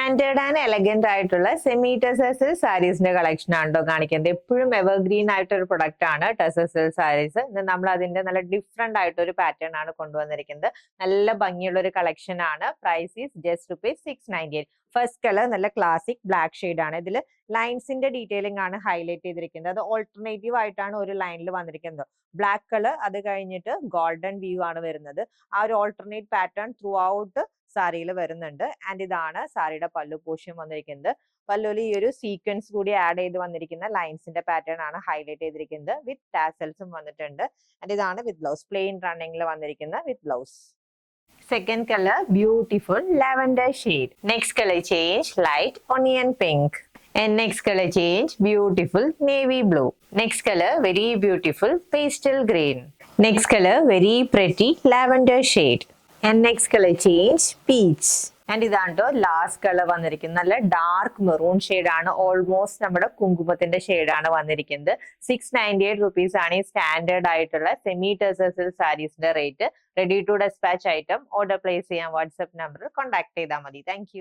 Standard and elegant ആയിട്ടുള്ള semi tussar silk സാരീസിന്റെ collection ആണോ കാണിക്കുന്നത്. എപ്പോഴും എവർഗ്രീൻ ആയിട്ടൊരു പ്രൊഡക്റ്റ് ആണ് ടെസർ സിൽക്ക് സാരീസ്. ഇന്ന് നമ്മൾ അതിന്റെ നല്ല ഡിഫറെന്റ് ആയിട്ടൊരു പാറ്റേൺ ആണ് കൊണ്ടുവന്നിരിക്കുന്നത്. നല്ല ഭംഗിയുള്ള ഒരു കളക്ഷൻ ആണ്. Price is just ₹698. First colour നല്ല ക്ലാസിക് ബ്ലാക്ക് ഷെയ്ഡ് ആണ്. ഇതിൽ ലൈൻസിന്റെ ഡീറ്റെയിലിംഗ് ആണ് ഹൈലൈറ്റ് ചെയ്തിരിക്കുന്നത്. അത് ഓൾട്ടർനേറ്റീവ് ആയിട്ടാണ് ഒരു ലൈനിൽ വന്നിരിക്കുന്നത്. ബ്ലാക്ക് കളർ, അത് കഴിഞ്ഞിട്ട് ഗോൾഡൻ വ്യൂ ആണ് വരുന്നത്. ആ ഒരു ഓൾട്ടർനേറ്റ് പാറ്റേൺ ത്രൂ ഔട്ട് സാരിയിൽ വരുന്നുണ്ട്. ആൻഡ് ഇതാണ് സാരിയുടെ പല്ലു പോർഷൻ വന്നിരിക്കുന്നത്. പല്ലുവിൽ ഈ ഒരു സീക്വൻസ് കൂടി ആഡ് ചെയ്ത് വന്നിരിക്കുന്ന ലൈൻസിന്റെ പാറ്റേൺ ആണ് ഹൈലൈറ്റ് ചെയ്തിരിക്കുന്നത്. വിത്ത് ടാസൽസും വന്നിട്ടുണ്ട്. ആൻഡ് ഇതാണ് വിത്ത് ബ്ലൗസ്, പ്ലെയിൻ റണ്ണിംഗിൽ വന്നിരിക്കുന്ന with blouse. Second color, beautiful lavender shade. Next color change, light onion pink. And next color change, beautiful navy blue. Next color, very beautiful pastel green. Next color, very pretty lavender shade. And next color change, peach. And ഇതാണ്ടോ last colour വന്നിരിക്കുന്നത്. നല്ല dark maroon shade ആണ്. Almost നമ്മുടെ കുങ്കുമത്തിന്റെ shade ആണ് വന്നിരിക്കുന്നത്. ₹698 ആണ് ഈ സ്റ്റാൻഡേർഡ് ആയിട്ടുള്ള സെമി ടെസർ സിൽക്ക് സാരീസിന്റെ rate. Ready to dispatch item order place ചെയ്യാൻ വാട്സ്ആപ്പ് നമ്പറിൽ കോൺടാക്ട് ചെയ്താൽ മതി. താങ്ക്